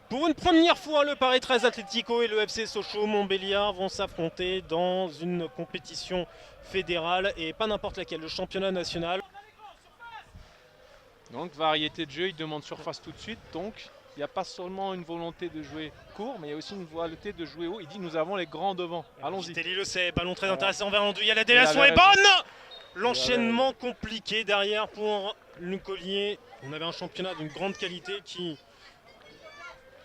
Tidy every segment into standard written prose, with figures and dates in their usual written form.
Pour une première fois, le Paris 13 Atlético et le FC Sochaux-Montbéliard vont s'affronter dans une compétition fédérale et pas n'importe laquelle, le championnat national. Donc variété de jeu, il demande surface tout de suite. Donc il n'y a pas seulement une volonté de jouer court, mais il y a aussi une volonté de jouer haut. Il dit nous avons les grands devant. Allons-y. Telly le sait, ballon très Voilà. intéressant vers Andouille, la déviation est bonne. L'enchaînement compliqué derrière pour le Collier. On avait un championnat d'une grande qualité qui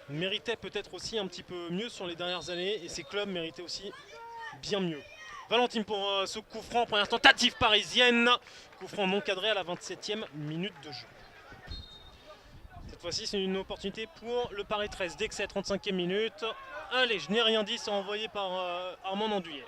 méritait peut-être aussi un petit peu mieux sur les dernières années et ces clubs méritaient aussi bien mieux. Valentine pour ce coup franc, première tentative parisienne. Coup franc non cadré à la 27e minute de jeu. Cette fois-ci, c'est une opportunité pour le Paris 13. Dès que c'est 35e minute. Allez, je n'ai rien dit, c'est envoyé par Armand Andouillet.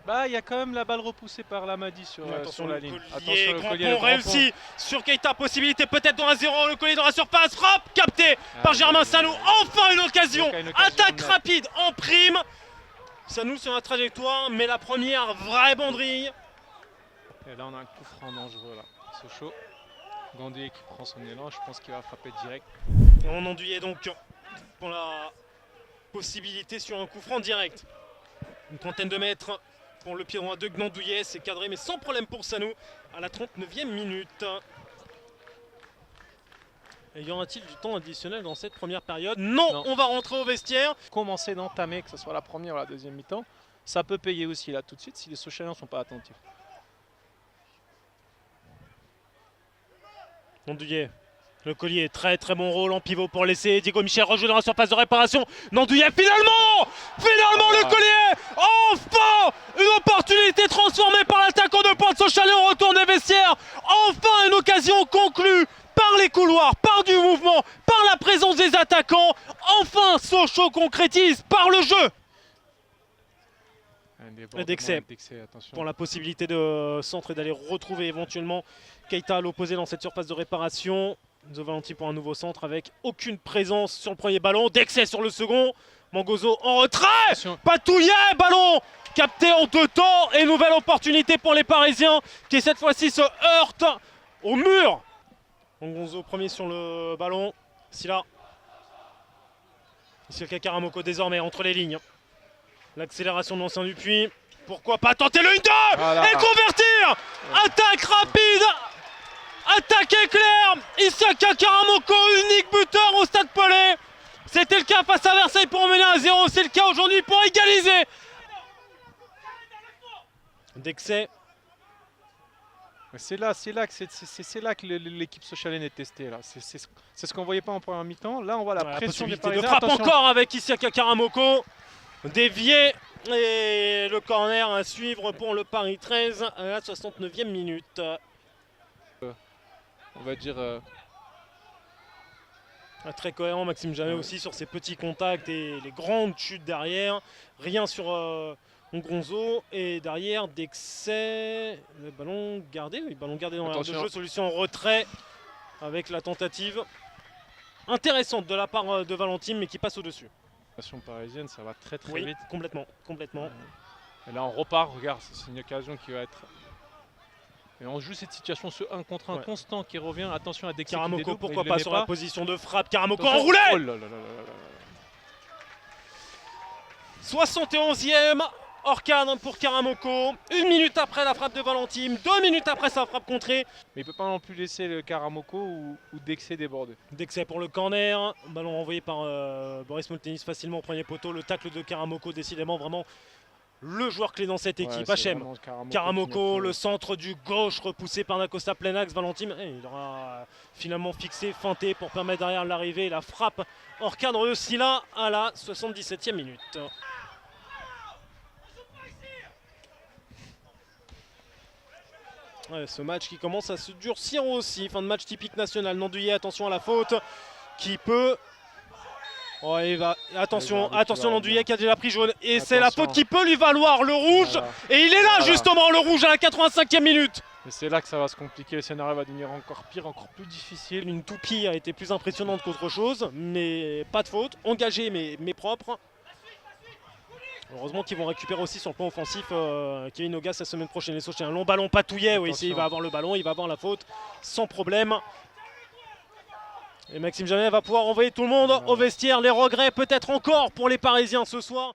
Bah, il y a quand même la balle repoussée par Lamadi sur la ligne. Attention, le Collier réussi sur Keita, possibilité peut-être dans 1-0. Le Collier dans la surface, frappe, capté par Germain Sanou. Enfin une occasion, attaque rapide en prime. Sanou sur la trajectoire, mais la première vraie banderille. Et là, on a un coup franc dangereux là. Sochaux. Gandhi qui prend son élan, je pense qu'il va frapper direct. Et on Andouillet donc pour la possibilité sur un coup franc direct. Une trentaine de mètres pour le pied droit de Gnandouillet, c'est cadré mais sans problème pour Sanou à la 39e minute. Et y aura-t-il du temps additionnel dans cette première période? Non, on va rentrer au vestiaire. Commencer d'entamer, que ce soit la première ou la deuxième mi-temps, ça peut payer aussi là tout de suite si les Sochaliens ne sont pas attentifs. Gnandouillet, le Collier, très bon rôle en pivot pour laisser Diego Michel rejouer dans la surface de réparation. Gnandouillet, finalement le Collier, enfin une opportunité transformée par l'attaquant de pointe Sochaliens au retour des vestiaires. Enfin une occasion conclue par les couloirs, par du mouvement, par la présence des attaquants. Enfin Sochaux concrétise par le jeu. Dexay pour la possibilité de centre et d'aller retrouver éventuellement Keita à l'opposé dans cette surface de réparation. Enzo Valenti pour un nouveau centre avec aucune présence sur le premier ballon. Dexay sur le second. Mangozo en retrait. Patouillet, ballon capté en deux temps. Et nouvelle opportunité pour les Parisiens qui cette fois-ci se heurtent au mur. Mangozo premier sur le ballon. Silla. Ici le Karamoko désormais entre les lignes. L'accélération de l'ancien Dupuis. Pourquoi pas tenter le 1-2 et convertir. Attaque rapide. Attaque éclair. Isaka Karamoko, unique buteur au Stade Pelé. C'était le cas face à Versailles pour mener à 0. C'est le cas aujourd'hui pour égaliser. Dexay. C'est là que l'équipe Sochalienne est testée. C'est ce qu'on ne voyait pas en première mi-temps. Là, on voit la pression des Parisiens. De frappe encore avec Isaka Karamoko. Dévié. Et le corner à suivre pour le Paris 13 à la 69e minute. On va dire... Très cohérent Maxime Jamet aussi sur ses petits contacts et les grandes chutes derrière. Rien sur Ngonzo. Et derrière Dexay. Le ballon gardé. Oui, ballon gardé dans l'aire de jeu. Solution en retrait avec la tentative intéressante de la part de Valentine mais qui passe au-dessus. Parisienne, ça va très vite. Complètement. Et là on repart, regarde, c'est une occasion qui va être... Et on joue cette situation, ce 1 contre 1 constant qui revient. Attention à Dexay. Karamoko, pourquoi pas sur la position de frappe. Karamoko enroulé. 71e hors cadre pour Karamoko. 1 minute après la frappe de Valentine, 2 minutes après sa frappe contrée. Mais il ne peut pas non plus laisser le Karamoko ou Dexay déborder. Dexay pour le corner. Ballon envoyé par Boris Moltenis facilement au premier poteau. Le tacle de Karamoko, décidément vraiment le joueur clé dans cette équipe. HM. Karamoko, le centre du gauche repoussé par Nacosta plein axe. Valentine, il aura finalement fixé, feinté pour permettre derrière l'arrivée. La frappe hors cadre de Silla à la 77e minute. Ce match qui commence à se durcir aussi. Fin de match typique national. Gnandouillet, attention à la faute qui peut... Oh, il va... Attention Gnandouillet qui a déjà pris jaune. Et c'est la faute qui peut lui valoir le rouge. Et il est là justement, le rouge à la 85e minute. Et c'est là que ça va se compliquer. Le scénario va devenir encore pire, encore plus difficile. Une toupie a été plus impressionnante qu'autre chose. Mais pas de faute. Engagé mais propre. Heureusement qu'ils vont récupérer aussi sur le plan offensif Kevin Augas la semaine prochaine. C'est un long ballon Patouillet. Oui, ici il va avoir le ballon, il va avoir la faute sans problème. Et Maxime Jamet va pouvoir envoyer tout le monde au vestiaire. Les regrets peut-être encore pour les Parisiens ce soir.